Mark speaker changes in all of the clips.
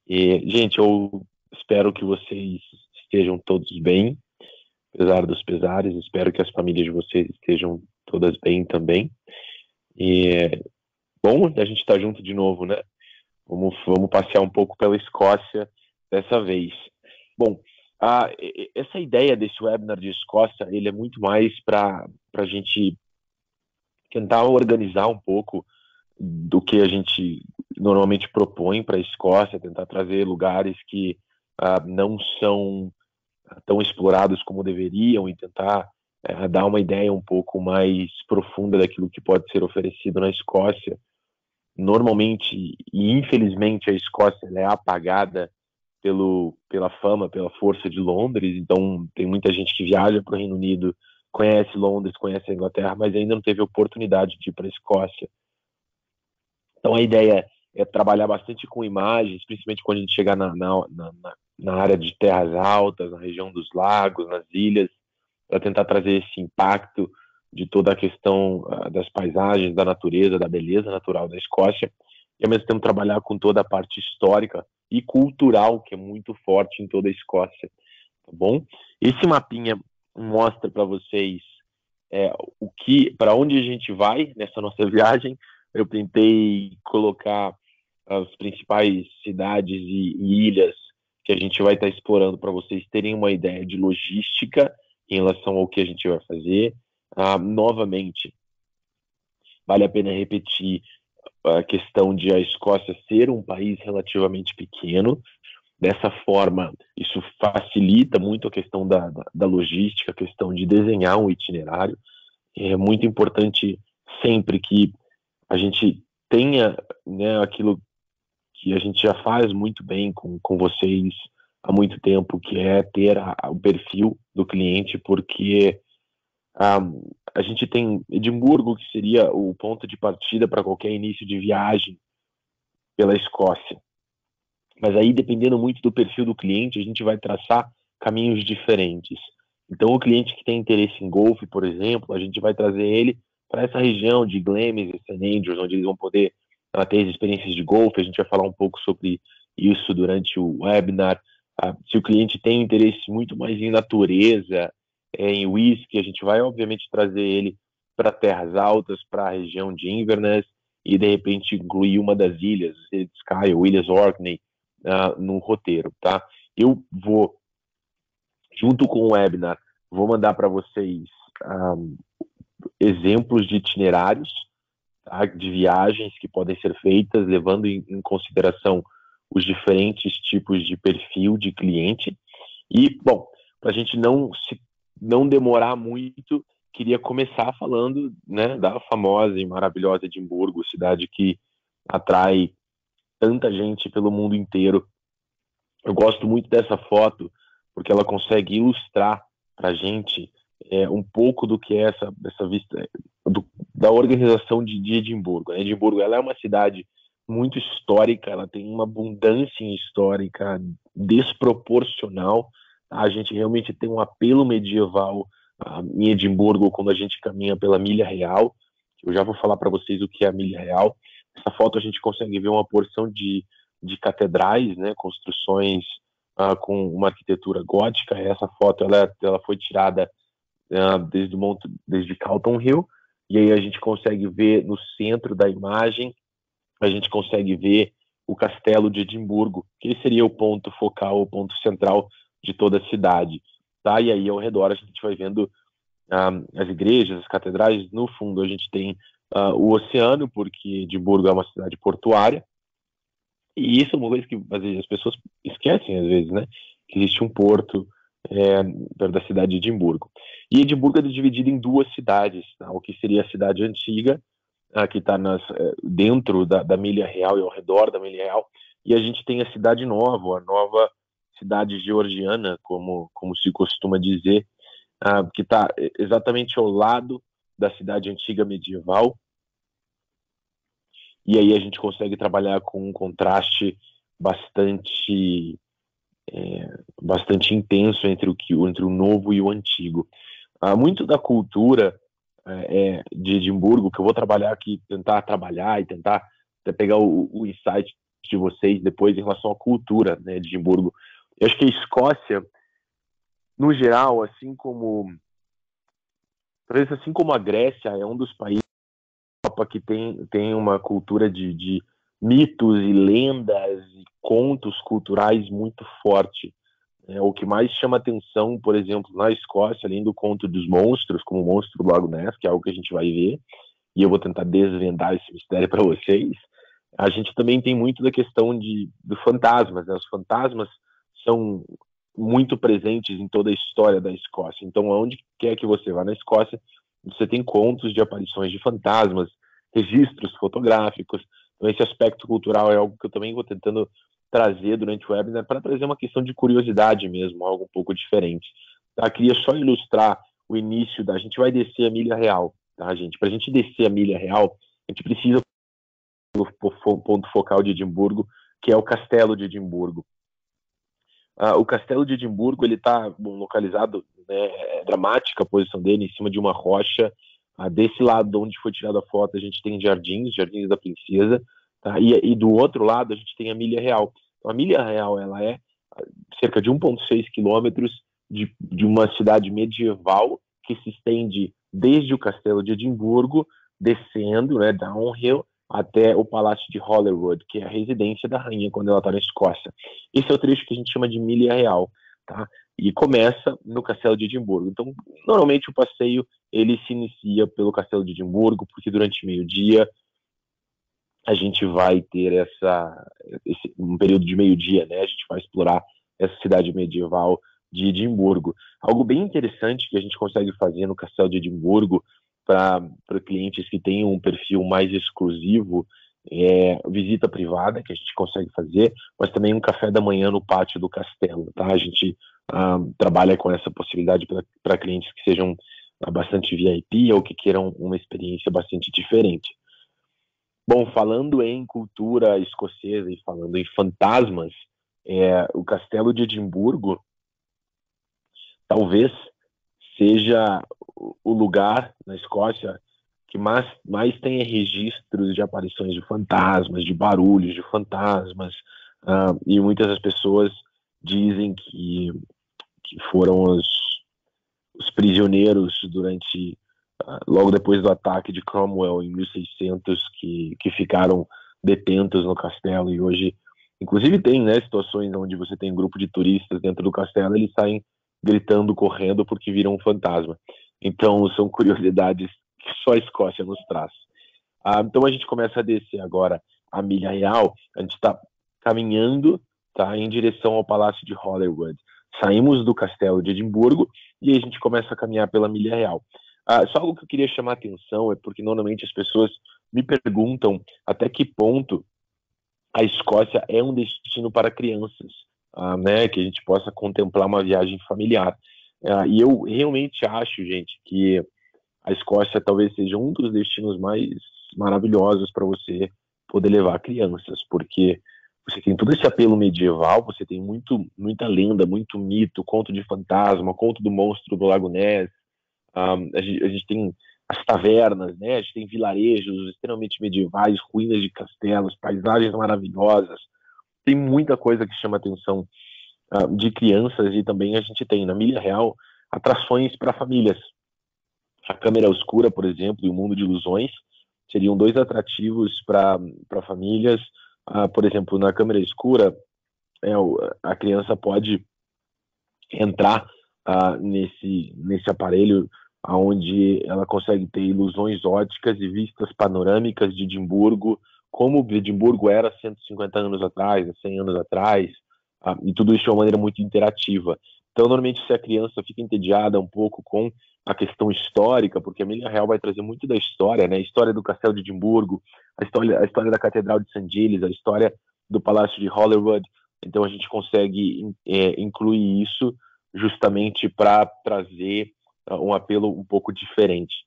Speaker 1: E, gente, eu espero que vocês estejam todos bem, apesar dos pesares. Espero que as famílias de vocês estejam todas bem também. E bom a gente estar junto de novo, né? Vamos passear um pouco pela Escócia dessa vez. Bom, essa ideia desse webinar de Escócia, ele é muito mais para a gente tentar organizar um pouco do que a gente normalmente propõe para a Escócia, tentar trazer lugares que não são tão explorados como deveriam e tentar dar uma ideia um pouco mais profunda daquilo que pode ser oferecido na Escócia. Normalmente, e infelizmente, a Escócia é apagada pela fama, pela força de Londres. Então tem muita gente que viaja para o Reino Unido, conhece Londres, conhece a Inglaterra, mas ainda não teve oportunidade de ir para a Escócia. Então a ideia é trabalhar bastante com imagens, principalmente quando a gente chegar na área de terras altas, na região dos lagos, nas ilhas, para tentar trazer esse impacto de toda a questão das paisagens, da natureza, da beleza natural da Escócia, e ao mesmo tempo trabalhar com toda a parte histórica e cultural, que é muito forte em toda a Escócia, tá bom? Esse mapinha mostra para vocês para onde a gente vai nessa nossa viagem. Eu tentei colocar as principais cidades e ilhas que a gente vai estar explorando para vocês terem uma ideia de logística em relação ao que a gente vai fazer. Novamente, vale a pena repetir a questão de a Escócia ser um país relativamente pequeno. Dessa forma, isso facilita muito a questão da logística, a questão de desenhar um itinerário. É muito importante sempre que a gente tenha, né, aquilo que a gente já faz muito bem com vocês há muito tempo, que é ter o perfil do cliente, porque a gente tem Edimburgo, que seria o ponto de partida para qualquer início de viagem pela Escócia. Mas aí, dependendo muito do perfil do cliente, a gente vai traçar caminhos diferentes. Então, o cliente que tem interesse em golfe, por exemplo, a gente vai trazer ele para essa região de Glamis e St. Andrews, onde eles vão poder ter as experiências de golfe. A gente vai falar um pouco sobre isso durante o webinar. Se o cliente tem interesse muito mais em natureza, em whisky, a gente vai, obviamente, trazer ele para terras altas, para a região de Inverness, e, de repente, incluir uma das ilhas, Skye ou Ilhas Orkney, no roteiro, tá? Eu vou, junto com o webinar, vou mandar para vocês exemplos de itinerários, tá, de viagens que podem ser feitas, levando em consideração os diferentes tipos de perfil de cliente. E, bom, para a gente não demorar muito, queria começar falando, né, da famosa e maravilhosa Edimburgo, cidade que atrai tanta gente pelo mundo inteiro. Eu gosto muito dessa foto porque ela consegue ilustrar para a gente um pouco do que é essa vista da organização de Edimburgo. Edimburgo, ela é uma cidade muito histórica, ela tem uma abundância histórica desproporcional. A gente realmente tem um apelo medieval em Edimburgo quando a gente caminha pela Milha Real. Eu já vou falar para vocês o que é a Milha Real. Essa foto a gente consegue ver uma porção de catedrais, né, construções com uma arquitetura gótica. Essa foto ela foi tirada desde Calton Hill, e aí a gente consegue ver no centro da imagem, a gente consegue ver o castelo de Edimburgo, que seria o ponto focal, o ponto central de toda a cidade, tá? E aí ao redor a gente vai vendo as igrejas, as catedrais. No fundo a gente tem o oceano, porque Edimburgo é uma cidade portuária, e isso é uma coisa que às vezes, as pessoas esquecem, às vezes, né? Que existe um porto perto da cidade de Edimburgo. E Edimburgo é dividido em duas cidades, tá? O que seria a cidade antiga, que está dentro da Milha Real e ao redor da Milha Real, e a gente tem a cidade nova, a nova cidade georgiana, como se costuma dizer, que está exatamente ao lado da cidade antiga medieval. E aí a gente consegue trabalhar com um contraste bastante intenso entre o novo e o antigo. Muito da cultura de Edimburgo, que eu vou trabalhar aqui, tentar trabalhar e tentar pegar o insight de vocês depois em relação à cultura, né, de Edimburgo. Eu acho que a Escócia, no geral, talvez assim como a Grécia, é um dos países da Europa que tem uma cultura de mitos e lendas e contos culturais muito forte. O que mais chama atenção, por exemplo, na Escócia, além do conto dos monstros, como o monstro do Lago Ness, que é algo que a gente vai ver, e eu vou tentar desvendar esse mistério para vocês, a gente também tem muito da questão dos fantasmas, né? Os fantasmas são muito presentes em toda a história da Escócia. Então, aonde quer que você vá na Escócia, você tem contos de aparições de fantasmas, registros fotográficos. Então, esse aspecto cultural é algo que eu também vou tentando trazer durante o webinar para trazer uma questão de curiosidade mesmo, algo um pouco diferente. Tá? Queria só ilustrar o início a gente vai descer a Milha Real, tá, gente? Para a gente descer a Milha Real, a gente precisa do ponto focal de Edimburgo, que é o Castelo de Edimburgo. O Castelo de Edimburgo, ele está localizado, né, é dramática a posição dele, em cima de uma rocha. Desse lado onde foi tirada a foto, a gente tem Jardins da Princesa, tá? E do outro lado a gente tem a Milha Real. Então, a Milha Real, ela é cerca de 1,6 quilômetros de uma cidade medieval que se estende desde o Castelo de Edimburgo, descendo, né, downhill, até o Palácio de Holyrood, que é a residência da rainha quando ela está na Escócia. Esse é o trecho que a gente chama de Milha Real, tá? E começa no Castelo de Edimburgo. Então, normalmente o passeio ele se inicia pelo Castelo de Edimburgo, porque durante meio-dia a gente vai ter um período de meio-dia, né? A gente vai explorar essa cidade medieval de Edimburgo. Algo bem interessante que a gente consegue fazer no Castelo de Edimburgo para clientes que têm um perfil mais exclusivo é visita privada, que a gente consegue fazer, mas também um café da manhã no pátio do castelo, tá? A gente trabalha com essa possibilidade para clientes que sejam bastante VIP ou que queiram uma experiência bastante diferente. Bom, falando em cultura escocesa e falando em fantasmas, o Castelo de Edimburgo talvez seja o lugar na Escócia que mais tenha registros de aparições de fantasmas, de barulhos de fantasmas, e muitas das pessoas dizem que foram os prisioneiros logo depois do ataque de Cromwell em 1600 que ficaram detentos no castelo, e hoje inclusive tem, né, situações onde você tem um grupo de turistas dentro do castelo, eles saem gritando, correndo porque viram um fantasma. Então são curiosidades que só a Escócia nos traz. Então a gente começa a descer agora a Milha Real, a gente está caminhando, tá, em direção ao Palácio de Holyrood. Saímos do Castelo de Edimburgo e aí a gente começa a caminhar pela Milha Real. Só algo que eu queria chamar a atenção é porque normalmente as pessoas me perguntam até que ponto a Escócia é um destino para crianças, né, que a gente possa contemplar uma viagem familiar. E eu realmente acho, gente, que a Escócia talvez seja um dos destinos mais maravilhosos para você poder levar crianças, porque você tem todo esse apelo medieval, você tem muita lenda, muito mito, conto de fantasma, conto do monstro do Lago Ness, a gente tem as tavernas, né? A gente tem vilarejos extremamente medievais, ruínas de castelos, paisagens maravilhosas. Tem muita coisa que chama a atenção de crianças, e também a gente tem na Milha Real atrações para famílias. A Câmara Escura, por exemplo, e o Mundo de Ilusões seriam dois atrativos para famílias. Por exemplo, na Câmara Escura, a criança pode entrar nesse aparelho onde ela consegue ter ilusões óticas e vistas panorâmicas de Edimburgo, como Edimburgo era 150 anos atrás, 100 anos atrás, e tudo isso de uma maneira muito interativa. Então, normalmente, se a criança fica entediada um pouco com a questão histórica, porque a Milha Real vai trazer muito da história, né? A história do Castelo de Edimburgo, a história da Catedral de St. Giles, a história do Palácio de Holyrood. Então, a gente consegue incluir isso justamente para trazer um apelo um pouco diferente.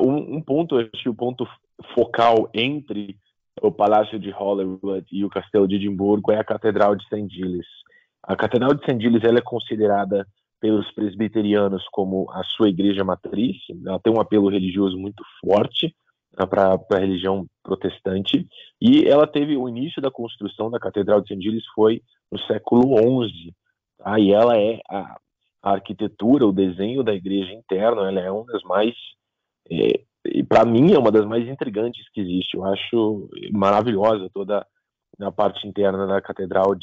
Speaker 1: Um ponto, acho que o ponto focal entre o Palácio de Holyrood e o Castelo de Edimburgo é a Catedral de St. Giles. A Catedral de St. Giles ela é considerada pelos presbiterianos como a sua igreja matriz. Ela tem um apelo religioso muito forte, para a religião protestante, e ela teve o início da construção da Catedral de St. Giles foi no século XI, tá? E ela a arquitetura, o desenho da igreja interna, ela é uma das mais, e para mim é uma das mais intrigantes que existe. Eu acho maravilhosa toda a parte interna da catedral,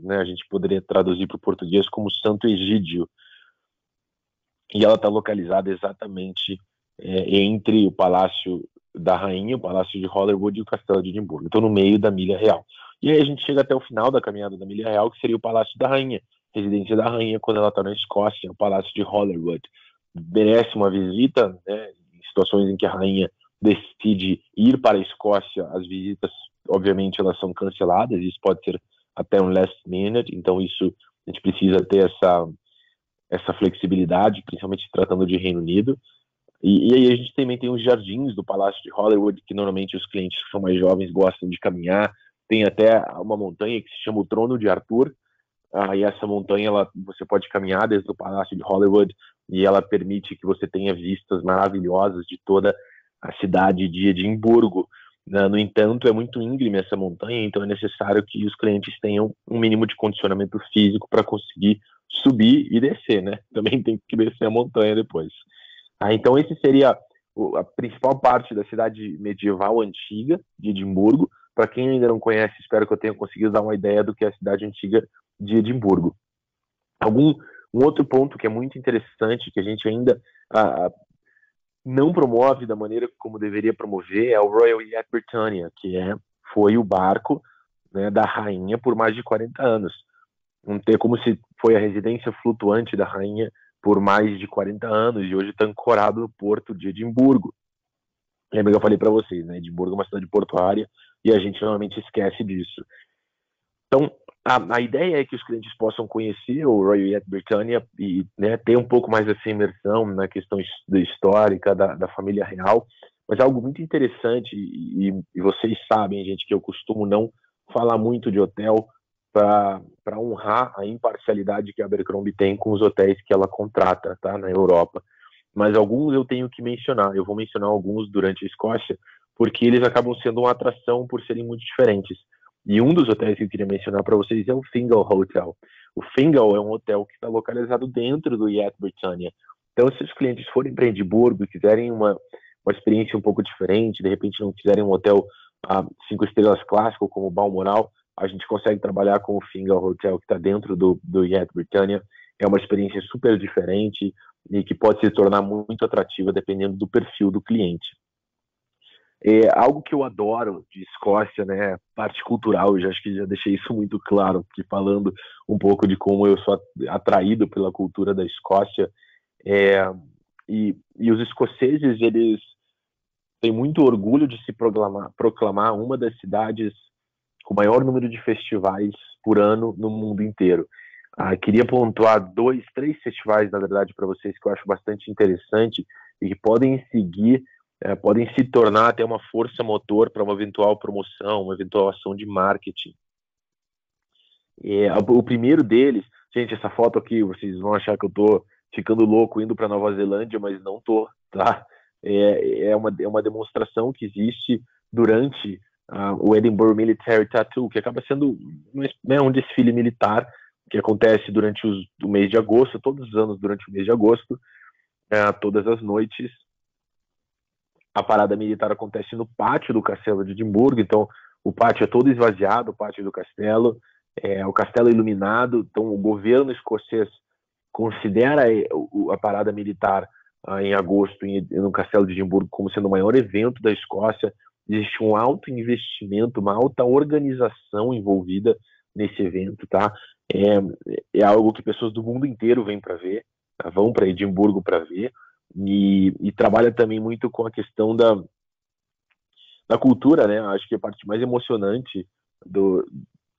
Speaker 1: né, a gente poderia traduzir para o português como Santo Egídio, e ela está localizada exatamente entre o Palácio da Rainha, o Palácio de Holyrood e o Castelo de Edimburgo. Então, no meio da Milha Real. E aí a gente chega até o final da caminhada da Milha Real, que seria o Palácio da Rainha, residência da Rainha quando ela está na Escócia, o Palácio de Holyrood. Merece uma visita, né, em situações em que a Rainha decide ir para a Escócia, as visitas, obviamente, elas são canceladas, isso pode ser até um last minute, então isso a gente precisa ter essa flexibilidade, principalmente tratando de Reino Unido. E aí a gente também tem os jardins do Palácio de Holyrood, que normalmente os clientes que são mais jovens gostam de caminhar. Tem até uma montanha que se chama o Trono de Arthur, e essa montanha você pode caminhar desde o Palácio de Holyrood, e ela permite que você tenha vistas maravilhosas de toda a cidade de Edimburgo. No entanto, é muito íngreme essa montanha, então é necessário que os clientes tenham um mínimo de condicionamento físico para conseguir subir e descer, né? Também tem que descer a montanha depois. Então esse seria a principal parte da cidade medieval antiga de Edimburgo. Para quem ainda não conhece, espero que eu tenha conseguido dar uma ideia do que é a cidade antiga de Edimburgo. Um outro ponto que é muito interessante, que a gente ainda não promove da maneira como deveria promover, é o Royal Yacht Britannia, que foi o barco, né, da rainha por mais de 40 anos. Como se foi a residência flutuante da rainha por mais de 40 anos e hoje está ancorado no porto de Edimburgo. Lembra que eu falei para vocês, né? Edimburgo é uma cidade portuária e a gente normalmente esquece disso. Então, a ideia é que os clientes possam conhecer o Royal Yacht Britannia e, né, ter um pouco mais dessa imersão na questão histórica da família real. Mas algo muito interessante, e vocês sabem, gente, que eu costumo não falar muito de hotel para honrar a imparcialidade que a Abercrombie tem com os hotéis que ela contrata, tá, na Europa. Mas alguns eu tenho que mencionar. Eu vou mencionar alguns durante a Escócia, porque eles acabam sendo uma atração por serem muito diferentes. E um dos hotéis que eu queria mencionar para vocês é o Fingal Hotel. O Fingal é um hotel que está localizado dentro do Yacht Britannia. Então, se os clientes forem para Edimburgo e quiserem uma experiência um pouco diferente, de repente não quiserem um hotel 5 estrelas clássico como o Balmoral, a gente consegue trabalhar com o Fingal Hotel, que está dentro do Yacht Britannia. É uma experiência super diferente e que pode se tornar muito atrativa dependendo do perfil do cliente. Algo que eu adoro de Escócia, né, parte cultural, eu já acho que já deixei isso muito claro, porque falando um pouco de como eu sou atraído pela cultura da Escócia, e os escoceses, eles têm muito orgulho de se proclamar uma das cidades com o maior número de festivais por ano no mundo inteiro. Queria pontuar 3 festivais, na verdade, para vocês que eu acho bastante interessante e que podem podem se tornar até uma força motor para uma eventual promoção, uma eventual ação de marketing. O primeiro deles, gente, essa foto aqui, vocês vão achar que eu estou ficando louco indo para Nova Zelândia, mas não estou, tá? É uma demonstração que existe durante o Edinburgh Military Tattoo, que acaba sendo um desfile militar que acontece durante o mês de agosto, todos os anos durante o mês de agosto, todas as noites. A parada militar acontece no pátio do Castelo de Edimburgo, então o pátio é todo esvaziado, o pátio do castelo, o castelo iluminado, então o governo escocês considera a parada militar em agosto no Castelo de Edimburgo como sendo o maior evento da Escócia. Existe um alto investimento, uma alta organização envolvida nesse evento, tá? É algo que pessoas do mundo inteiro vêm para ver, tá? Vão para Edimburgo para ver. E trabalha também muito com a questão da cultura, né? Acho que a parte mais emocionante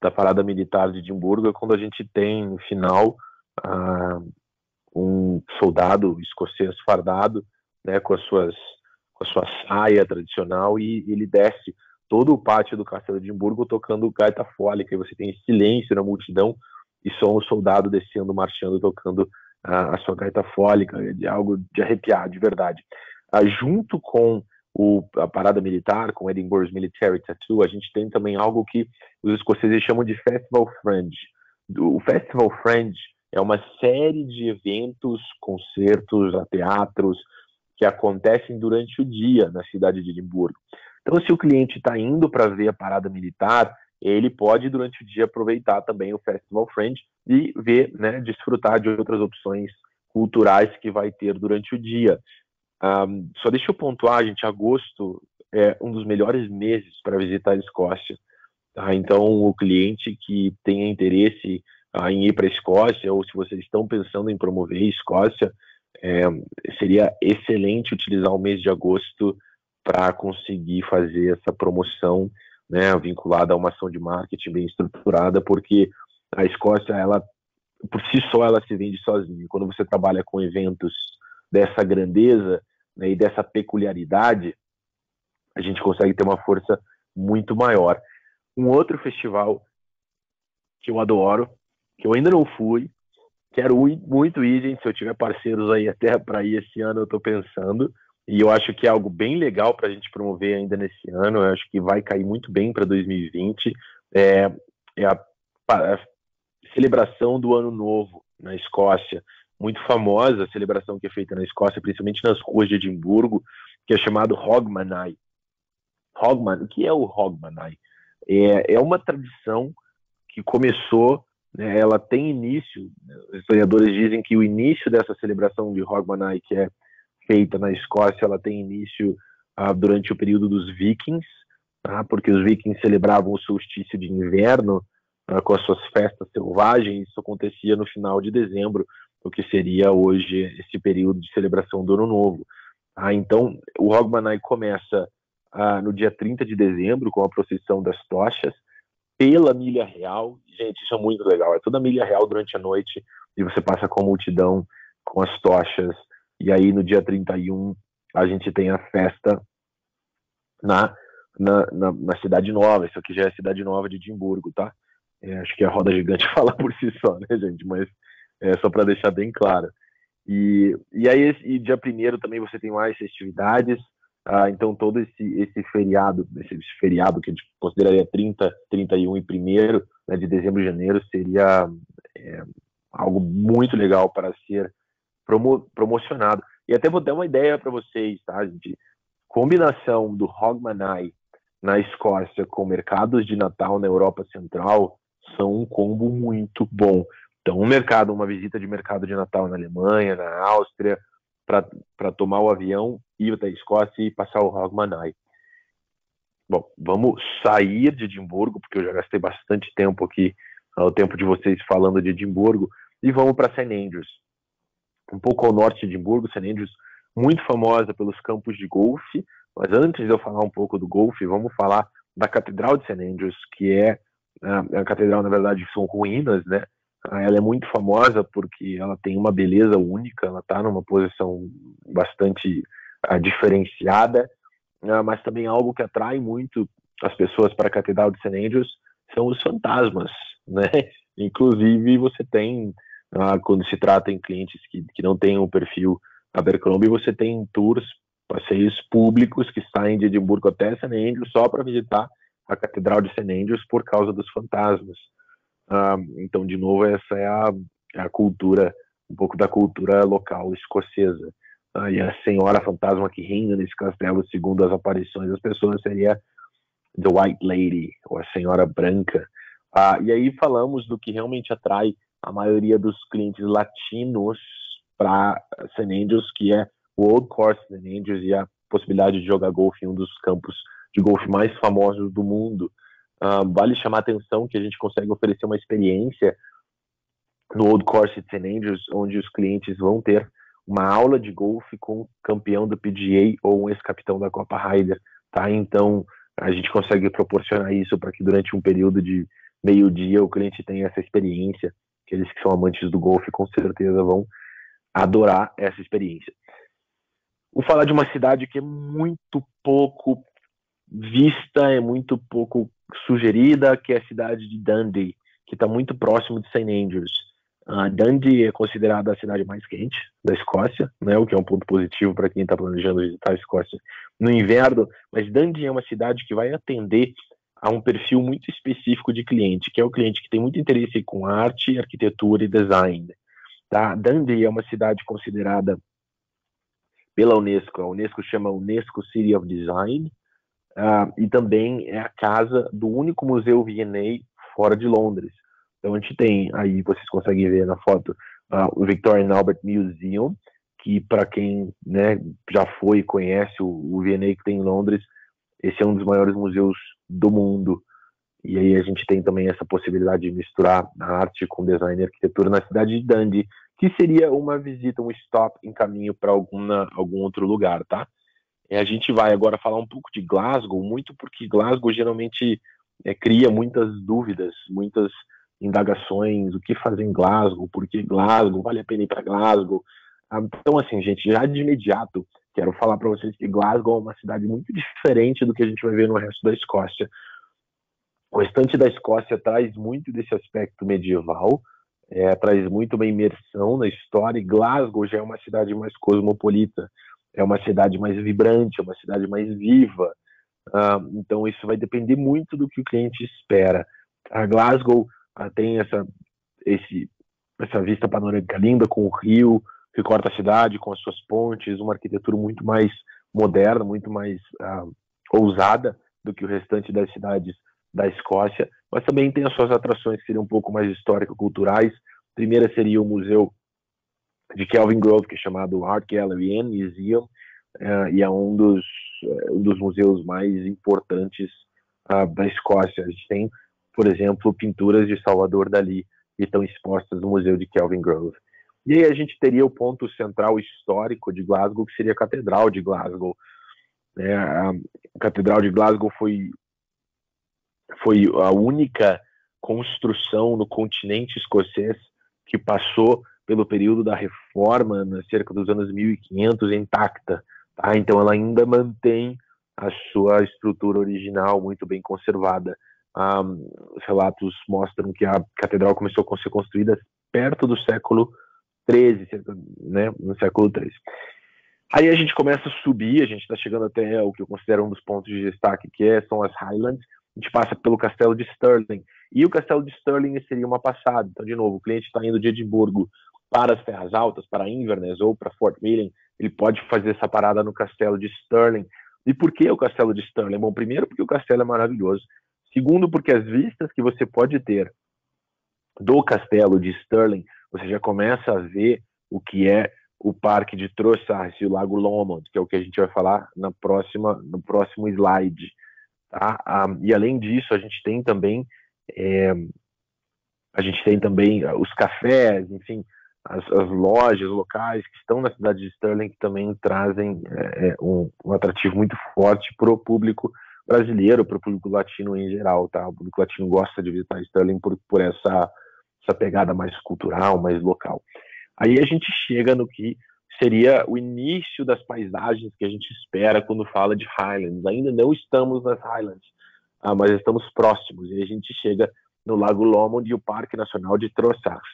Speaker 1: da parada militar de Edimburgo é quando a gente tem, no final, um soldado escocês fardado, né, com a sua saia tradicional, e ele desce todo o pátio do Castelo de Edimburgo tocando gaita fólica, e você tem silêncio na multidão e só um soldado descendo, marchando, tocando a sua gaita fólica, de algo de arrepiar, de verdade. Junto com a parada militar, com Edinburgh's Military Tattoo, a gente tem também algo que os escoceses chamam de Festival Fringe. O Festival Fringe é uma série de eventos, concertos, teatros, que acontecem durante o dia na cidade de Edimburgo. Então, se o cliente está indo para ver a parada militar, ele pode, durante o dia, aproveitar também o Festival Fringe e ver, né, desfrutar de outras opções culturais que vai ter durante o dia. Só deixa eu pontuar, gente, agosto é um dos melhores meses para visitar a Escócia. Tá? Então, o cliente que tenha interesse em ir para a Escócia, ou se vocês estão pensando em promover a Escócia, seria excelente utilizar o mês de agosto para conseguir fazer essa promoção, né, vinculada a uma ação de marketing bem estruturada, porque a Escócia, ela, por si só, ela se vende sozinha. Quando você trabalha com eventos dessa grandeza, né, e dessa peculiaridade, a gente consegue ter uma força muito maior. Um outro festival que eu adoro, que eu ainda não fui, quero muito ir, gente. Se eu tiver parceiros aí até para ir esse ano, eu estou pensando. E eu acho que é algo bem legal para a gente promover ainda nesse ano. Eu acho que vai cair muito bem para 2020. É a celebração do Ano Novo na Escócia. Muito famosa a celebração que é feita na Escócia, principalmente nas ruas de Edimburgo, que é chamado Hogmanay. O que é o Hogmanay? É uma tradição que começou, né, ela tem início, os historiadores dizem que o início dessa celebração de Hogmanay, que é feita na Escócia, ela tem início durante o período dos Vikings, tá? Porque os Vikings celebravam o solstício de inverno com as suas festas selvagens. Isso acontecia no final de dezembro, o que seria hoje esse período de celebração do Ano Novo. Então, o Hogmanay começa no dia 30 de dezembro, com a procissão das tochas, pela Milha Real. Gente, isso é muito legal. É toda a Milha Real durante a noite, e você passa com a multidão, com as tochas. E aí, no dia 31, a gente tem a festa na Cidade Nova. Isso aqui já é a Cidade Nova de Edimburgo, tá? Acho que a roda gigante fala por si só, né, gente? Mas só para deixar bem claro. E aí, dia 1º também você tem mais festividades. Então, todo esse feriado que a gente consideraria 30, 31 e 1º, né, de dezembro e janeiro, seria algo muito legal para ser promocionado. E até vou dar uma ideia para vocês, tá, gente? Combinação do Hogmanay na Escócia com mercados de Natal na Europa Central são um combo muito bom. Então, uma visita de mercado de Natal na Alemanha, na Áustria, para tomar o avião, ir até a Escócia e passar o Hogmanay. Bom, vamos sair de Edimburgo, porque eu já gastei bastante tempo aqui, o tempo de vocês falando de Edimburgo, e vamos para St. Andrews. Um pouco ao norte de Edimburgo, St. Andrews, muito famosa pelos campos de golfe. Mas antes de eu falar um pouco do golfe, vamos falar da Catedral de St. Andrews, que é a catedral, na verdade, são ruínas, né? Ela é muito famosa porque ela tem uma beleza única, ela está numa posição bastante diferenciada, mas também algo que atrai muito as pessoas para a Catedral de St. Andrews são os fantasmas, né? Inclusive, você tem, quando se trata em clientes que não têm um perfil Abercrombie, você tem tours, passeios públicos que saem de Edimburgo até St. Andrews só para visitar a Catedral de St. Andrews por causa dos fantasmas. Então, de novo, essa é a cultura, um pouco da cultura local escocesa. E a senhora fantasma que reina nesse castelo, segundo as aparições das pessoas, seria The White Lady, ou a Senhora Branca. E aí falamos do que realmente atrai a maioria dos clientes latinos para St. Andrews, que é o Old Course St. Andrews e a possibilidade de jogar golfe em um dos campos de golfe mais famosos do mundo. Vale chamar a atenção que a gente consegue oferecer uma experiência no Old Course de St. Andrews, onde os clientes vão ter uma aula de golfe com o campeão do PGA ou um ex-capitão da Copa Ryder, tá? Então, a gente consegue proporcionar isso para que durante um período de meio-dia o cliente tenha essa experiência. Aqueles que são amantes do golfe com certeza vão adorar essa experiência. Vou falar de uma cidade que é muito pouco vista, é muito pouco sugerida, que é a cidade de Dundee, que está muito próximo de St. Andrews. Dundee é considerada a cidade mais quente da Escócia, né, o que é um ponto positivo para quem está planejando visitar a Escócia no inverno, mas Dundee é uma cidade que vai atender a um perfil muito específico de cliente, que é o cliente que tem muito interesse com arte, arquitetura e design. Tá? Dundee é uma cidade considerada pela Unesco, a Unesco chama Unesco City of Design, e também é a casa do único museu V&A fora de Londres. Então a gente tem, aí vocês conseguem ver na foto, o Victoria and Albert Museum, que para quem, né, já foi e conhece o V&A que tem em Londres, esse é um dos maiores museus do mundo. E aí a gente tem também essa possibilidade de misturar a arte com design e arquitetura na cidade de Dundee, que seria uma visita, um stop em caminho para algum outro lugar, tá? A gente vai agora falar um pouco de Glasgow, muito porque Glasgow geralmente cria muitas dúvidas, muitas indagações, o que fazer em Glasgow, por que Glasgow, vale a pena ir para Glasgow. Então, assim, gente, já de imediato, quero falar para vocês que Glasgow é uma cidade muito diferente do que a gente vai ver no resto da Escócia. O restante da Escócia traz muito desse aspecto medieval, traz muito uma imersão na história, e Glasgow já é uma cidade mais cosmopolita, é uma cidade mais vibrante, é uma cidade mais viva. Então isso vai depender muito do que o cliente espera. A Glasgow tem essa vista panorâmica linda com o rio que corta a cidade, com as suas pontes, uma arquitetura muito mais moderna, muito mais ousada do que o restante das cidades da Escócia, mas também tem as suas atrações que seriam um pouco mais histórico-culturais. A primeira seria o Museu de Kelvin Grove, que é chamado Art Gallery and Museum, e é um dos museus mais importantes da Escócia. A gente tem, por exemplo, pinturas de Salvador Dalí, que estão expostas no Museu de Kelvin Grove. E aí a gente teria o ponto central histórico de Glasgow, que seria a Catedral de Glasgow. A Catedral de Glasgow foi a única construção no continente escocês que passou pelo período da reforma, cerca dos anos 1500, intacta. Tá? Então ela ainda mantém a sua estrutura original muito bem conservada. Os relatos mostram que a catedral começou a ser construída perto do século XIII, né, no século XIII. Aí a gente começa a subir, a gente está chegando até o que eu considero um dos pontos de destaque, que são as Highlands. A gente passa pelo Castelo de Stirling. E o Castelo de Stirling seria uma passada. Então, de novo, o cliente está indo de Edimburgo para as Terras Altas, para Inverness ou para Fort William, ele pode fazer essa parada no Castelo de Stirling. E por que o Castelo de Stirling? Bom, primeiro porque o castelo é maravilhoso. Segundo, porque as vistas que você pode ter do Castelo de Stirling, você já começa a ver o que é o Parque de Trossachs e o Lago Lomond, que é o que a gente vai falar no próximo slide. Tá? E além disso, a gente tem também os cafés, enfim, as lojas locais que estão na cidade de Stirling, que também trazem um atrativo muito forte para o público brasileiro, para o público latino em geral. Tá? O público latino gosta de visitar Stirling por essa pegada mais cultural, mais local. Aí a gente chega no que seria o início das paisagens que a gente espera quando fala de Highlands. Ainda não estamos nas Highlands, mas estamos próximos. E a gente chega no Lago Lomond e o Parque Nacional de Trossachs,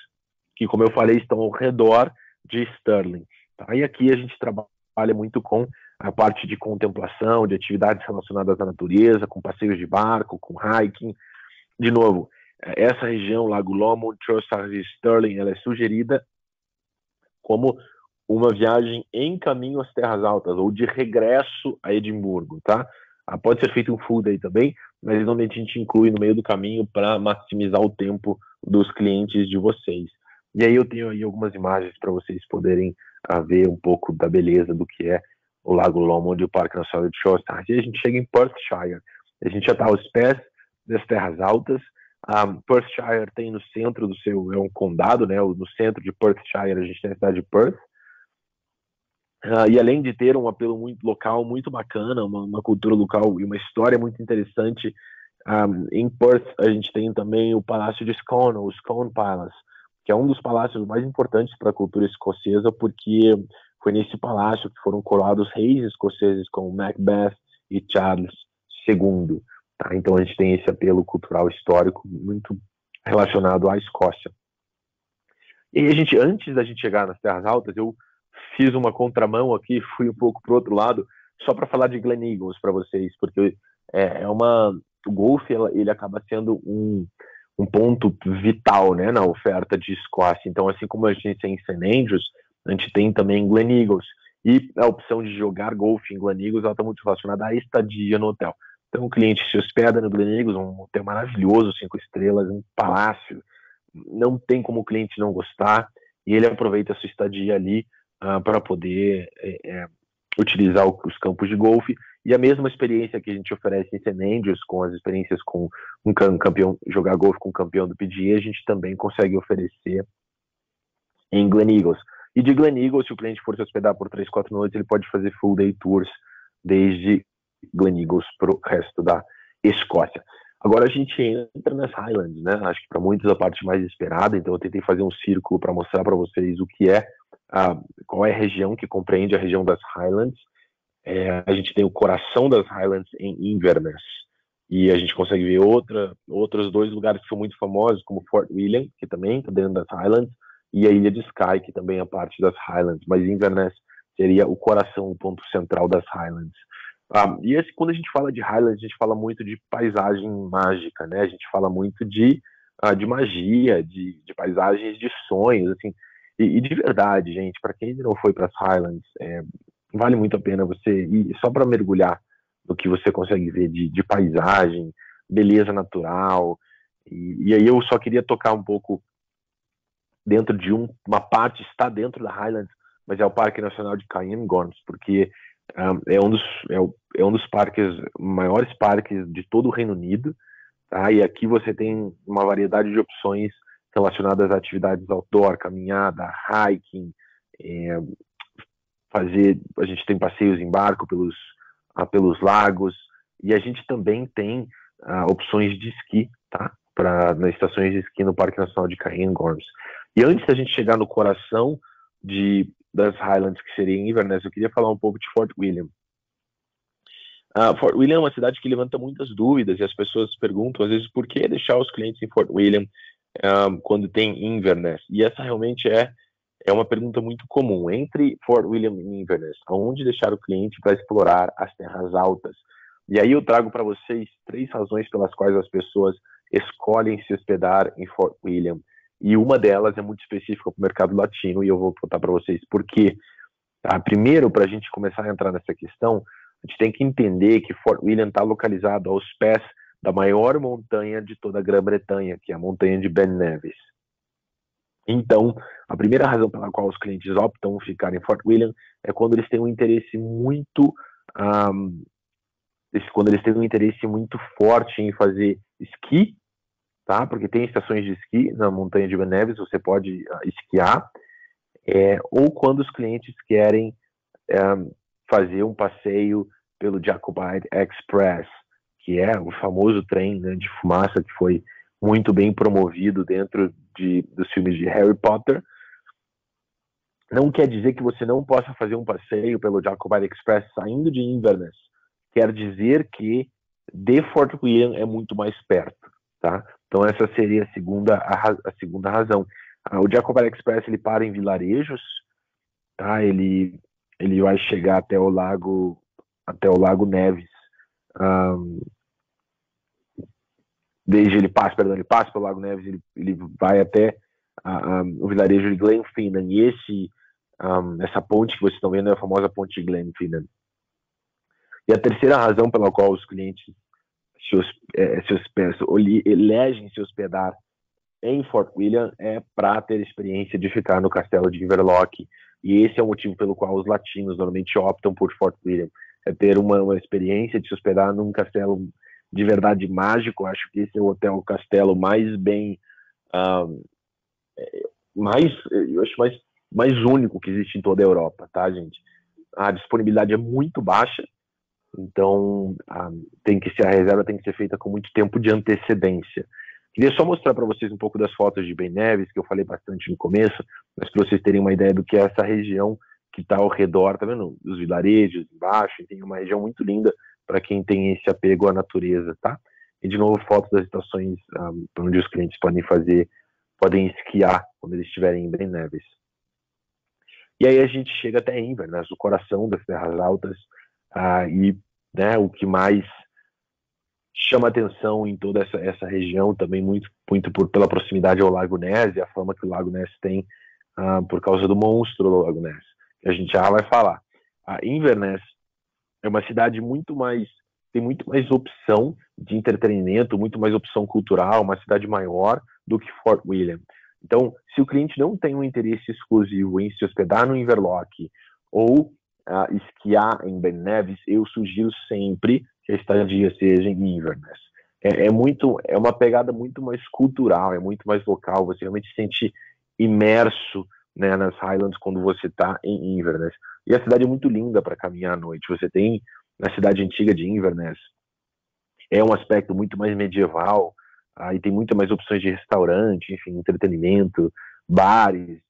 Speaker 1: que, como eu falei, estão ao redor de Stirling. Tá? E aqui a gente trabalha muito com a parte de contemplação, de atividades relacionadas à natureza, com passeios de barco, com hiking. De novo, essa região, Lago Lomond, Trossachs e Stirling, ela é sugerida como uma viagem em caminho às Terras Altas, ou de regresso a Edimburgo, tá? Pode ser feito um full day também, mas normalmente a gente inclui no meio do caminho para maximizar o tempo dos clientes de vocês. E aí eu tenho aí algumas imagens para vocês poderem ver um pouco da beleza do que é o Lago Lomond e o Parque Nacional de Trossachs. E a gente chega em Perthshire. A gente já está aos pés das Terras Altas. Perthshire tem no centro do seu, é um condado, né? No centro de Perthshire a gente tem a cidade de Perth. E além de ter um apelo muito local, muito bacana, uma cultura local e uma história muito interessante, em Perth a gente tem também o Palácio de Scone, o Scone Palace, que é um dos palácios mais importantes para a cultura escocesa, porque foi nesse palácio que foram coroados reis escoceses como Macbeth e Charles II. Tá? Então a gente tem esse apelo cultural histórico muito relacionado à Escócia. E aí antes da gente chegar nas Terras Altas, eu fiz uma contramão aqui, fui um pouco pro outro lado, só para falar de Gleneagles para vocês, porque o golfe ele acaba sendo um ponto vital, né, na oferta de Escócia. Então, assim como a gente tem em St. Andrews, a gente tem também em Gleneagles. E a opção de jogar golfe em Gleneagles está muito relacionada à estadia no hotel. Então, o cliente se hospeda no Gleneagles, um hotel maravilhoso, 5 estrelas, um palácio. Não tem como o cliente não gostar, e ele aproveita a sua estadia ali para poder utilizar os campos de golfe. E a mesma experiência que a gente oferece em St. Andrews, com as experiências com um campeão, jogar golfe com um campeão do PGA, a gente também consegue oferecer em Gleneagles. E de Gleneagles, se o cliente for se hospedar por 3, 4 noites, ele pode fazer full day tours desde Gleneagles para o resto da Escócia. Agora a gente entra nas Highlands, né? Acho que para muitos a parte mais esperada, então eu tentei fazer um círculo para mostrar para vocês o que é, qual é a região que compreende a região das Highlands. A gente tem o coração das Highlands em Inverness, e a gente consegue ver outros 2 lugares que são muito famosos, como Fort William, que também está dentro das Highlands, e a Ilha de Skye, que também é parte das Highlands, mas Inverness seria o coração, o ponto central das Highlands. Quando a gente fala de Highlands, a gente fala muito de paisagem mágica, né? A gente fala muito de magia, de paisagens de sonhos, assim. E de verdade, gente, para quem ainda não foi para as Highlands, vale muito a pena você ir só para mergulhar no que você consegue ver de paisagem, beleza natural. E aí eu só queria tocar um pouco dentro de uma parte, está dentro da Highlands, mas é o Parque Nacional de Cairngorms, porque é um dos maiores parques de todo o Reino Unido, tá? E aqui você tem uma variedade de opções relacionadas a atividades outdoor, caminhada, hiking, a gente tem passeios em barco pelos lagos, e a gente também tem opções de esqui, tá? Nas estações de esqui no Parque Nacional de Cairngorms. E antes da gente chegar no coração das Highlands, que seria em Inverness, eu queria falar um pouco de Fort William. Fort William é uma cidade que levanta muitas dúvidas, e as pessoas perguntam, às vezes, por que deixar os clientes em Fort William quando tem Inverness? E essa realmente é uma pergunta muito comum. Entre Fort William e Inverness, aonde deixar o cliente para explorar as terras altas? E aí eu trago para vocês 3 razões pelas quais as pessoas escolhem se hospedar em Fort William. E uma delas é muito específica para o mercado latino, e eu vou contar para vocês por quê. Primeiro, para a gente começar a entrar nessa questão, a gente tem que entender que Fort William está localizado aos pés da maior montanha de toda a Grã-Bretanha, que é a montanha de Ben Nevis. Então, a primeira razão pela qual os clientes optam ficar em Fort William é quando eles têm um interesse muito forte em fazer esqui, tá? Porque tem estações de esqui na montanha de Ben Nevis, você pode esquiar, ou quando os clientes querem fazer um passeio pelo Jacobite Express, que é o famoso trem, né, de fumaça que foi muito bem promovido dentro dos filmes de Harry Potter. Não quer dizer que você não possa fazer um passeio pelo Jacobite Express saindo de Inverness. Quer dizer que de Fort William é muito mais perto, tá? Então essa seria a segunda razão. O Jacobite Express ele para em vilarejos, tá? Ele vai chegar até o Lago Nevis. Ele passa pelo Lago Nevis, ele vai até o vilarejo de Glenfinnan, e essa ponte que vocês estão vendo é a famosa ponte de Glenfinnan. E a terceira razão pela qual os clientes elegem se hospedar em Fort William é para ter a experiência de ficar no castelo de Inverloch, e esse é o motivo pelo qual os latinos normalmente optam por Fort William, é ter uma experiência de se hospedar num castelo de verdade mágico. Acho que esse é o castelo mais bem mais único que existe em toda a Europa, tá, gente? A disponibilidade é muito baixa, então a reserva tem que ser feita com muito tempo de antecedência. Queria só mostrar para vocês um pouco das fotos de Ben Nevis, que eu falei bastante no começo, mas para vocês terem uma ideia do que é essa região que está ao redor, tá vendo? Os vilarejos embaixo, tem uma região muito linda para quem tem esse apego à natureza, tá? E de novo, fotos das estações onde os clientes podem esquiar quando eles estiverem em Ben Nevis. E aí a gente chega até Inverness, o coração das Terras Altas, e né, o que mais chama atenção em toda essa região, também muito pela proximidade ao Lago Ness e a fama que o Lago Ness tem por causa do monstro do Lago Ness, que a gente já vai falar. Inverness é uma cidade tem muito mais opção de entretenimento, muito mais opção cultural, uma cidade maior do que Fort William. Então, se o cliente não tem um interesse exclusivo em se hospedar no Inverloch ou esquiar em Ben Nevis, eu sugiro sempre que a estadia seja em Inverness. É uma pegada muito mais cultural, é muito mais local, você realmente se sente imerso, né, nas Highlands quando você está em Inverness. E a cidade é muito linda para caminhar à noite. Você tem, na cidade antiga de Inverness, é um aspecto muito mais medieval, e tem muito mais opções de restaurante, enfim, entretenimento, bares.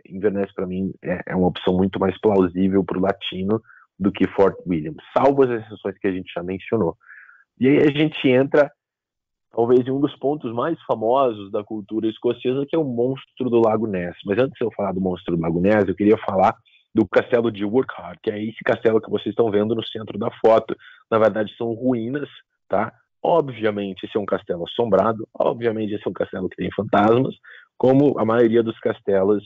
Speaker 1: Inverness, para mim, é uma opção muito mais plausível para o latino do que Fort William, salvo as exceções que a gente já mencionou. E aí a gente entra, talvez, em um dos pontos mais famosos da cultura escocesa, que é o monstro do Lago Ness. Mas antes de eu falar do monstro do Lago Ness, eu queria falar do castelo de Urquhart, que é esse castelo que vocês estão vendo no centro da foto. Na verdade, são ruínas, tá? Obviamente, esse é um castelo assombrado, obviamente, esse é um castelo que tem fantasmas, como a maioria dos castelos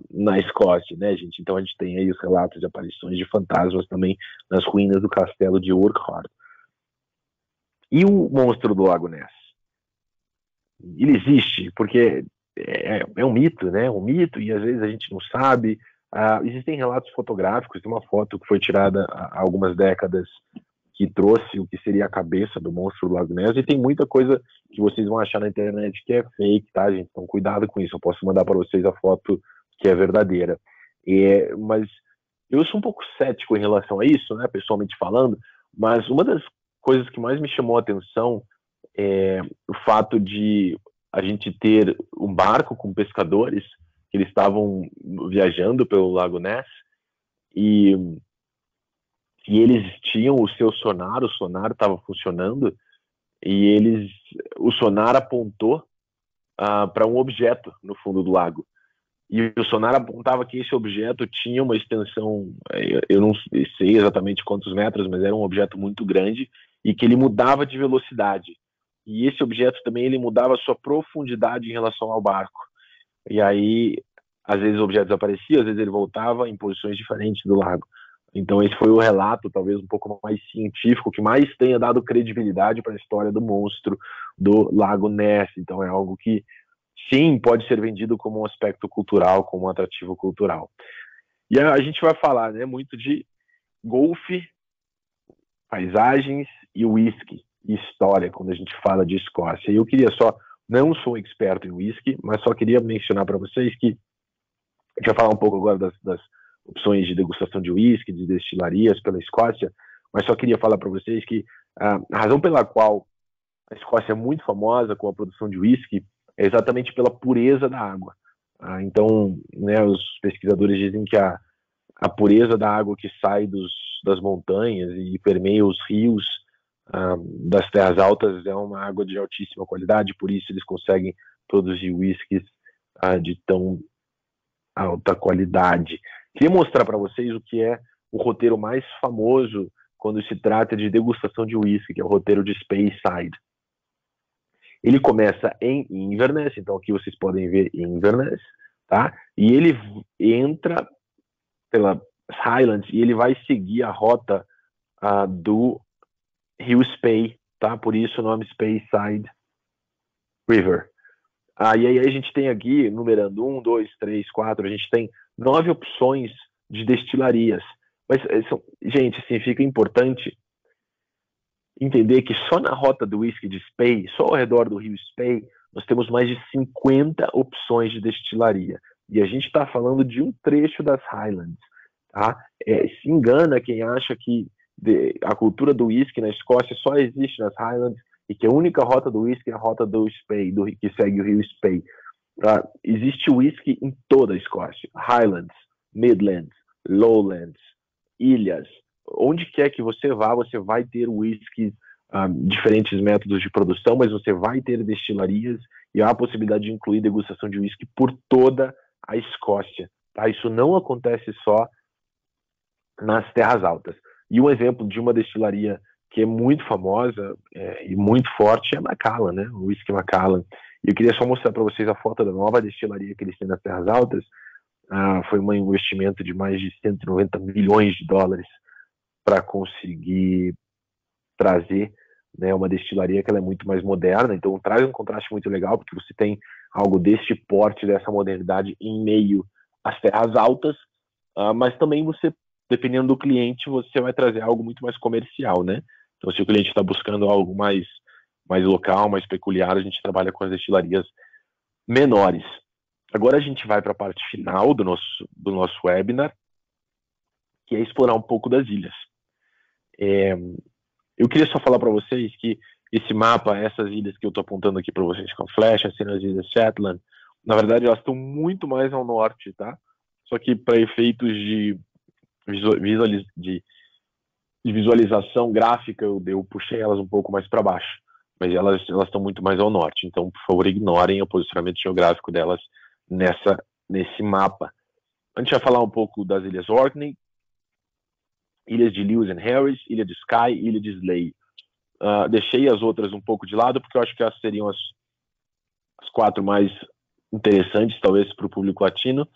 Speaker 1: na Escócia, né, gente? Então a gente tem aí os relatos de aparições de fantasmas também nas ruínas do castelo de Urquhart. E o monstro do Lago Ness? Ele existe porque é um mito, né? Um mito, e às vezes a gente não sabe. Existem relatos fotográficos, tem uma foto que foi tirada há algumas décadas que trouxe o que seria a cabeça do monstro do Lago Ness, e tem muita coisa que vocês vão achar na internet que é fake, tá, gente? Então cuidado com isso, eu posso mandar para vocês a foto que é verdadeira. Mas eu sou um pouco cético em relação a isso, né, pessoalmente falando, mas uma das coisas que mais me chamou a atenção é o fato de a gente ter um barco com pescadores que eles estavam viajando pelo Lago Ness e eles tinham o seu sonar, o sonar estava funcionando e o sonar apontou para um objeto no fundo do lago. E o sonar apontava que esse objeto tinha uma extensão, eu não sei exatamente quantos metros, mas era um objeto muito grande e que ele mudava de velocidade. E esse objeto também ele mudava a sua profundidade em relação ao barco. E aí, às vezes o objeto desaparecia, às vezes ele voltava em posições diferentes do lago. Então esse foi o relato, talvez um pouco mais científico, que mais tenha dado credibilidade para a história do monstro do Lago Ness. Então é algo que, sim, pode ser vendido como um aspecto cultural, como um atrativo cultural. E a gente vai falar, né, muito de golfe, paisagens e whisky, e história, quando a gente fala de Escócia. E eu queria não sou experto em whisky, mas só queria mencionar para vocês que a gente vai falar um pouco agora das opções de degustação de whisky, de destilarias pela Escócia, mas só queria falar para vocês que a razão pela qual a Escócia é muito famosa com a produção de whisky é exatamente pela pureza da água. Então, né, os pesquisadores dizem que a pureza da água que sai das montanhas e permeia os rios das terras altas é uma água de altíssima qualidade, por isso eles conseguem produzir whiskies de tão alta qualidade. Queria mostrar para vocês o que é o roteiro mais famoso quando se trata de degustação de whisky, que é o roteiro de Speyside. Ele começa em Inverness, então aqui vocês podem ver Inverness, tá? E ele entra pelas Highlands e ele vai seguir a rota do Rio Spey, tá? Por isso o nome Speyside River. E aí a gente tem aqui, numerando 1, 2, 3, 4, a gente tem 9 opções de destilarias. Mas, gente, assim, fica importante entender que só na rota do whisky de Spey, só ao redor do rio Spey, nós temos mais de 50 opções de destilaria. E a gente está falando de um trecho das Highlands. Tá? Se engana quem acha que a cultura do whisky na Escócia só existe nas Highlands e que a única rota do whisky é a rota do Spey, que segue o rio Spey. Existe whisky em toda a Escócia. Highlands, Midlands, Lowlands, ilhas. Onde quer que você vá, você vai ter whisky, diferentes métodos de produção, mas você vai ter destilarias e há a possibilidade de incluir degustação de whisky por toda a Escócia. Tá? Isso não acontece só nas terras altas. E um exemplo de uma destilaria que é muito famosa e muito forte é a Macallan, né? O whisky Macallan. E eu queria só mostrar para vocês a foto da nova destilaria que eles têm nas terras altas. Foi um investimento de mais de 190 milhões de dólares para conseguir trazer, né, uma destilaria que ela é muito mais moderna. Então traz um contraste muito legal, porque você tem algo deste porte, dessa modernidade em meio às terras altas, mas também você, dependendo do cliente, você vai trazer algo muito mais comercial, né? Então, se o cliente está buscando algo mais local, mais peculiar, a gente trabalha com as destilarias menores. Agora a gente vai para a parte final do nosso webinar, que é explorar um pouco das ilhas. Eu queria só falar para vocês que esse mapa, essas ilhas que eu estou apontando aqui para vocês com a flecha, sendo as ilhas Shetland, na verdade elas estão muito mais ao norte, tá? Só que para efeitos de visualização gráfica, eu puxei elas um pouco mais para baixo, mas elas estão muito mais ao norte. Então, por favor, ignorem o posicionamento geográfico delas nesse mapa. A gente vai falar um pouco das ilhas Orkney, ilhas de Lewis and Harris, ilha de Skye, ilha de Slay. Deixei as outras um pouco de lado, porque eu acho que essas seriam as 4 mais interessantes, talvez, para o público latino,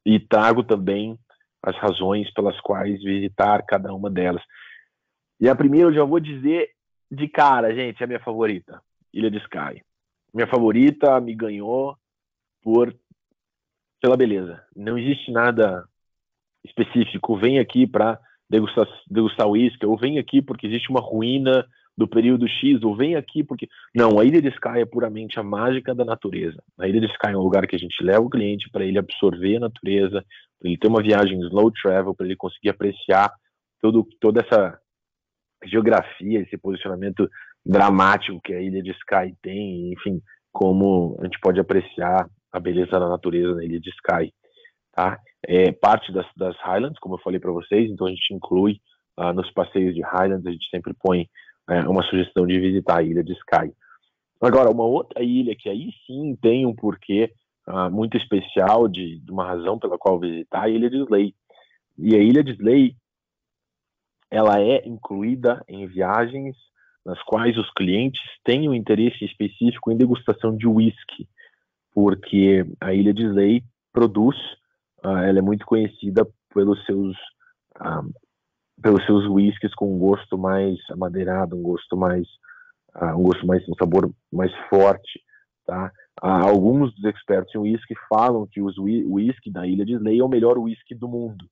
Speaker 1: e trago também as razões pelas quais visitar cada uma delas. E a primeira eu já vou dizer de cara, gente, é a minha favorita, Ilha de Skye. Minha favorita me ganhou pela beleza. Não existe nada específico. Vem aqui para degustar uísque, ou vem aqui porque existe uma ruína do período X, ou vem aqui porque... Não, a Ilha de Skye é puramente a mágica da natureza. A Ilha de Skye é um lugar que a gente leva o cliente para ele absorver a natureza, para ele ter uma viagem slow travel, para ele conseguir apreciar toda essa geografia, esse posicionamento dramático que a Ilha de Skye tem, enfim, como a gente pode apreciar a beleza da natureza na Ilha de Skye. Tá? Parte das Highlands, como eu falei para vocês, então a gente inclui nos passeios de Highlands, a gente sempre põe uma sugestão de visitar a Ilha de Skye. Agora, uma outra ilha que aí sim tem um porquê muito especial, de uma razão pela qual visitar, a Ilha de Slay. E a Ilha de Slay, ela é incluída em viagens nas quais os clientes têm um interesse específico em degustação de whisky, porque a Ilha de Slay produz, ela é muito conhecida pelos seus whiskies com um gosto mais amadeirado, um sabor mais forte, tá? Alguns dos expertos em whisky falam que o whisky da Ilha de Slay é o melhor whisky do mundo.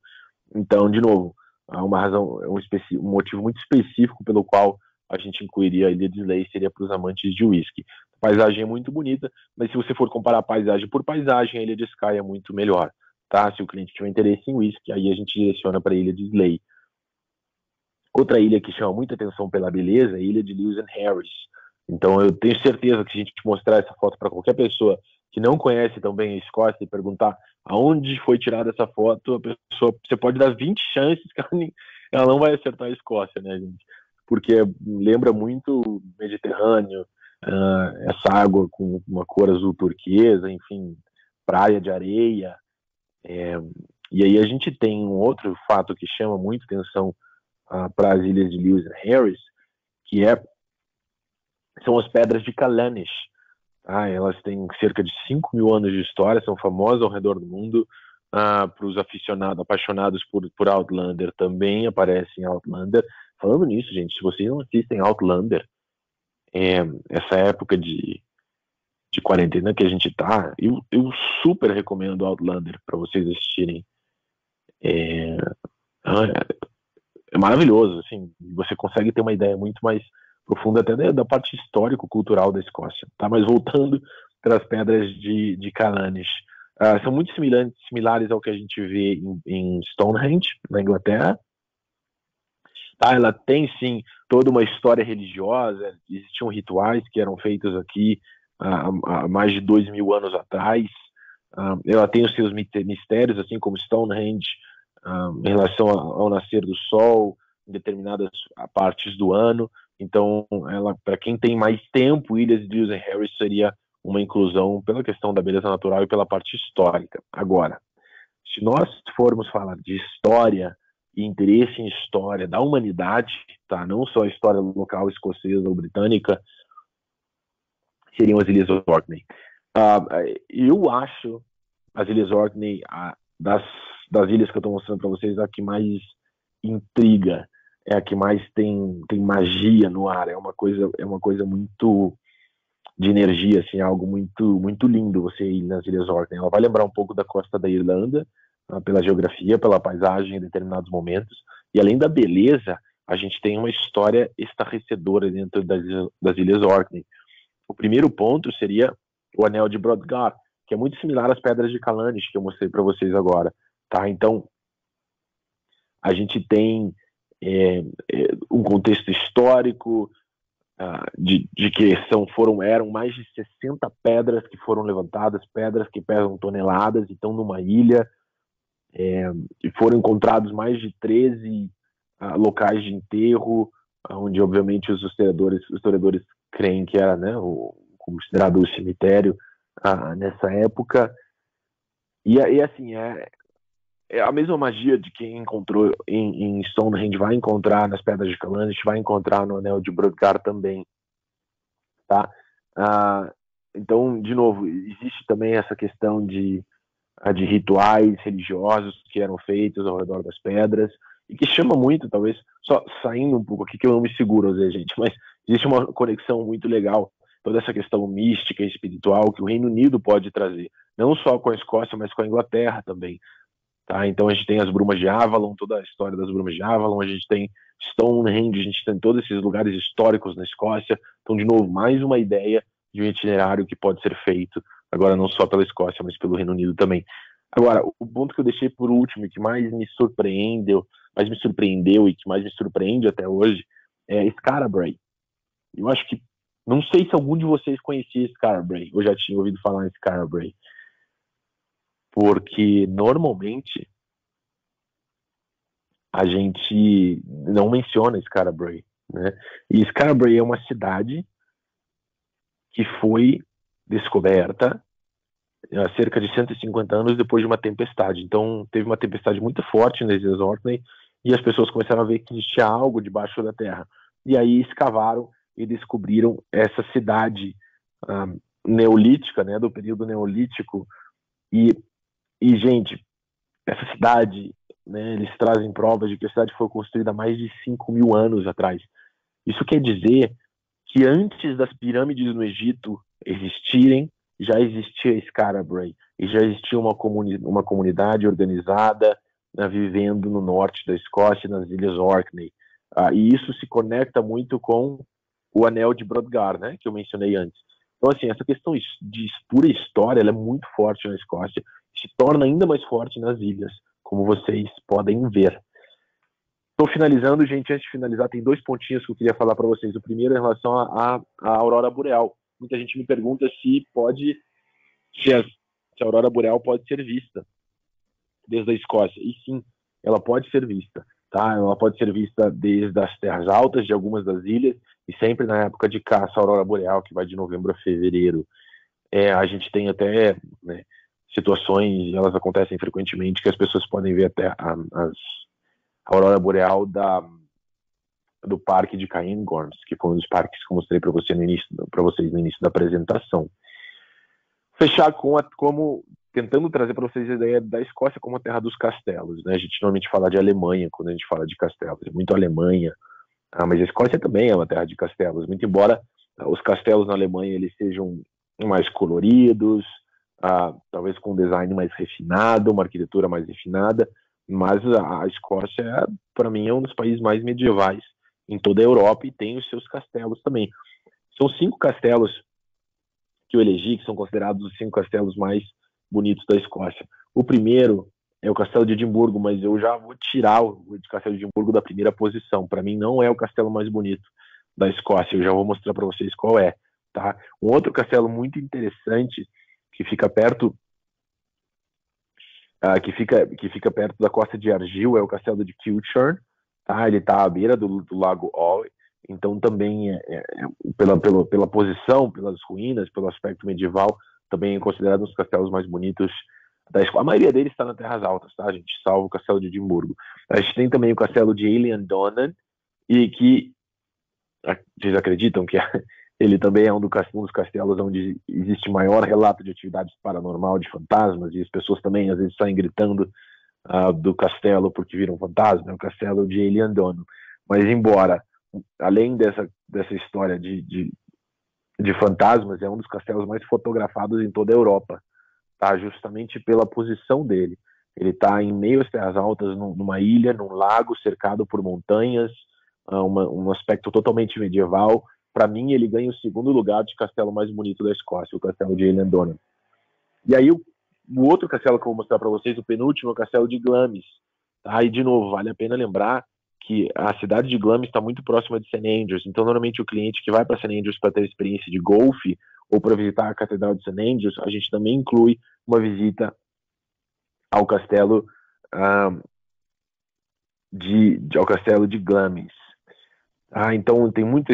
Speaker 1: Então, de novo, há uma razão, um motivo muito específico pelo qual a gente incluiria a Ilha de Slay, seria para os amantes de whisky. A paisagem é muito bonita, mas se você for comparar paisagem por paisagem, a Ilha de Skye é muito melhor, tá? Se o cliente tiver interesse em whisky, aí a gente direciona para a Ilha de Slay. Outra ilha que chama muita atenção pela beleza é a Ilha de Lewis and Harris. Então eu tenho certeza que se a gente mostrar essa foto para qualquer pessoa que não conhece tão bem a Escócia e perguntar aonde foi tirada essa foto, a pessoa, você pode dar 20 chances que ela não vai acertar a Escócia, né, gente? Porque lembra muito o Mediterrâneo, essa água com uma cor azul turquesa, enfim, praia de areia. E aí a gente tem um outro fato que chama muito atenção para as ilhas de Lewis and Harris, que são as pedras de Callanish. Elas têm cerca de 5 mil anos de história, são famosas ao redor do mundo. Para os apaixonados por Outlander, também aparecem Outlander. Falando nisso, gente, se vocês não assistem Outlander, essa época de quarentena que a gente tá, eu super recomendo Outlander para vocês assistirem. É maravilhoso, assim, você consegue ter uma ideia muito mais profunda até da parte histórico-cultural da Escócia, tá? Mas voltando para as pedras de Callanish, são muito similares ao que a gente vê em Stonehenge, na Inglaterra. Tá? Ela tem, sim, toda uma história religiosa, existiam rituais que eram feitos aqui há mais de 2.000 anos atrás. Ela tem os seus mistérios, assim como Stonehenge, em relação ao nascer do sol, em determinadas partes do ano. Então, para quem tem mais tempo, Ilhas de Lewis and Harris seria uma inclusão pela questão da beleza natural e pela parte histórica. Agora, se nós formos falar de história e interesse em história da humanidade, tá? Não só a história local escocesa ou britânica, seriam as Ilhas Orkney. Eu acho as Ilhas Orkney, das ilhas que eu estou mostrando para vocês, a que mais intriga, é a que mais tem magia no ar, é uma coisa muito de energia, assim, algo muito, muito lindo você ir nas Ilhas Orkney. Ela vai lembrar um pouco da costa da Irlanda, pela geografia, pela paisagem em determinados momentos, e além da beleza, a gente tem uma história estarrecedora dentro das Ilhas Orkney. O primeiro ponto seria o Anel de Brodgar, que é muito similar às Pedras de Callanish, que eu mostrei para vocês agora, tá? Então, a gente tem um contexto histórico de que eram mais de 60 pedras que foram levantadas, pedras que pesam toneladas, e estão numa ilha, e foram encontrados mais de 13 locais de enterro, onde obviamente os historiadores creem que era, né, considerado o cemitério nessa época. E assim, é a mesma magia de quem encontrou em Stonehenge vai encontrar nas Pedras de Callanish, vai encontrar no Anel de Brodgar também, tá? Então, de novo, existe também essa questão de rituais religiosos que eram feitos ao redor das pedras, e que chama muito, talvez, só saindo um pouco aqui, que eu não me seguro, às vezes, gente, mas existe uma conexão muito legal, toda essa questão mística e espiritual que o Reino Unido pode trazer, não só com a Escócia, mas com a Inglaterra também. Tá? Então a gente tem as Brumas de Avalon, toda a história das Brumas de Avalon, a gente tem Stonehenge, a gente tem todos esses lugares históricos na Escócia. Então, de novo, mais uma ideia de um itinerário que pode ser feito, agora não só pela Escócia, mas pelo Reino Unido também. Agora, o ponto que eu deixei por último e que mais me surpreendeu e que mais me surpreende até hoje é Skarabrae. Eu acho que, não sei se algum de vocês conhecia Skarabrae, ou já tinha ouvido falar em Skarabrae, porque normalmente a gente não menciona Skarabrae, né? E Skarabrae é uma cidade que foi descoberta há cerca de 150 anos depois de uma tempestade. Então, teve uma tempestade muito forte nas Ilhas Orkney e as pessoas começaram a ver que existia algo debaixo da terra. E aí escavaram e descobriram essa cidade neolítica, né, do período neolítico. Gente, essa cidade, né, eles trazem provas de que a cidade foi construída há mais de 5.000 anos atrás. Isso quer dizer que antes das pirâmides no Egito existirem, já existia Skarabrae, e já existia uma comunidade organizada, né, vivendo no norte da Escócia, nas Ilhas Orkney. E isso se conecta muito com o Anel de Brodgar, né, que eu mencionei antes. Então, assim, essa questão de pura história, ela é muito forte na Escócia, se torna ainda mais forte nas ilhas, como vocês podem ver. Estou finalizando, gente. Antes de finalizar, tem 2 pontinhos que eu queria falar para vocês. O primeiro é em relação à aurora boreal. Muita gente me pergunta se a aurora boreal pode ser vista desde a Escócia. E sim, ela pode ser vista. Tá? Ela pode ser vista desde as terras altas de algumas das ilhas e sempre na época de caça à aurora boreal, que vai de novembro a fevereiro. A gente tem até, né, situações, elas acontecem frequentemente, que as pessoas podem ver até a aurora boreal do parque de Cairngorms, que foi um dos parques que eu mostrei para vocês no início da apresentação. Fechar como tentando trazer para vocês a ideia da Escócia como a terra dos castelos, né? A gente normalmente fala de Alemanha quando a gente fala de castelos, é muito Alemanha, mas a Escócia também é uma terra de castelos, muito embora os castelos na Alemanha eles sejam mais coloridos, talvez com um design mais refinado, uma arquitetura mais refinada, mas a Escócia, para mim, é um dos países mais medievais em toda a Europa e tem os seus castelos também. São 5 castelos que eu elegi, que são considerados os 5 castelos mais bonitos da Escócia. O primeiro é o Castelo de Edimburgo, mas eu já vou tirar o Castelo de Edimburgo da primeira posição. Para mim, não é o castelo mais bonito da Escócia. Eu já vou mostrar para vocês qual é. Tá? Um outro castelo muito interessante que fica perto perto da costa de Argyll é o Castelo de Kilchurn. Tá? Ele está à beira do Lago Owe Então também pela posição, pelas ruínas, pelo aspecto medieval, também é considerado um dos castelos mais bonitos da Escócia. A maioria deles está nas Terras Altas, tá, gente? Salvo o castelo de Edimburgo. A gente tem também o castelo de Eilean e que vocês acreditam que ele também é um dos castelos onde existe maior relato de atividades paranormal, de fantasmas, e as pessoas também às vezes saem gritando do castelo porque viram fantasma, é o castelo de Eilean. Mas embora, além dessa história de fantasmas, é um dos castelos mais fotografados em toda a Europa, tá? Justamente pela posição dele. Ele está em meio às Terras Altas, numa ilha, num lago cercado por montanhas, um aspecto totalmente medieval. Para mim, ele ganha o segundo lugar de castelo mais bonito da Escócia, o castelo de Eilean. E aí, o outro castelo que eu vou mostrar para vocês, o penúltimo, é o castelo de Glamis. Tá? E, de novo, vale a pena lembrar que a cidade de Glamis está muito próxima de St. Andrews. Então, normalmente, o cliente que vai para St. Andrews para ter experiência de golfe ou para visitar a Catedral de St. Andrews, a gente também inclui uma visita ao castelo ao castelo de Glamis. Então tem muita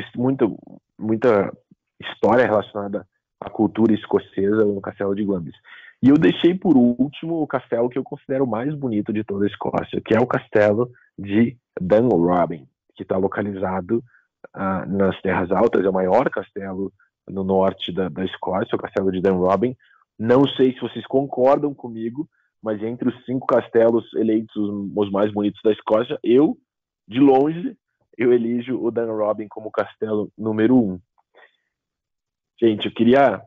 Speaker 1: história relacionada à cultura escocesa no castelo de Glamis. E eu deixei por último o castelo que eu considero o mais bonito de toda a Escócia, que é o castelo de Dunrobin, que está localizado nas Terras Altas, é o maior castelo no norte da Escócia, o castelo de Dunrobin. Não sei se vocês concordam comigo, mas entre os 5 castelos eleitos os mais bonitos da Escócia, de longe, eu elijo o Dunrobin como castelo número 1. Gente, eu queria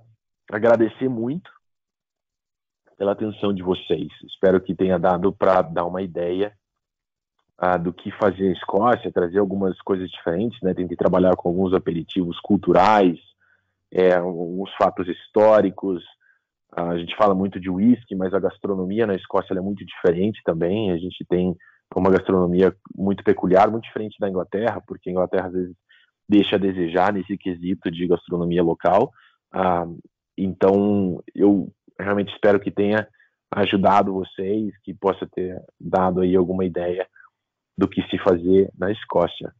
Speaker 1: agradecer muito pela atenção de vocês. Espero que tenha dado para dar uma ideia do que fazer a Escócia, trazer algumas coisas diferentes, né? Tentei trabalhar com alguns aperitivos culturais, alguns fatos históricos. A gente fala muito de whisky, mas a gastronomia na Escócia é muito diferente também. A gente tem uma gastronomia muito peculiar, muito diferente da Inglaterra, porque a Inglaterra às vezes deixa a desejar nesse quesito de gastronomia local. Então, eu realmente espero que tenha ajudado vocês, que possa ter dado aí alguma ideia do que se fazer na Escócia.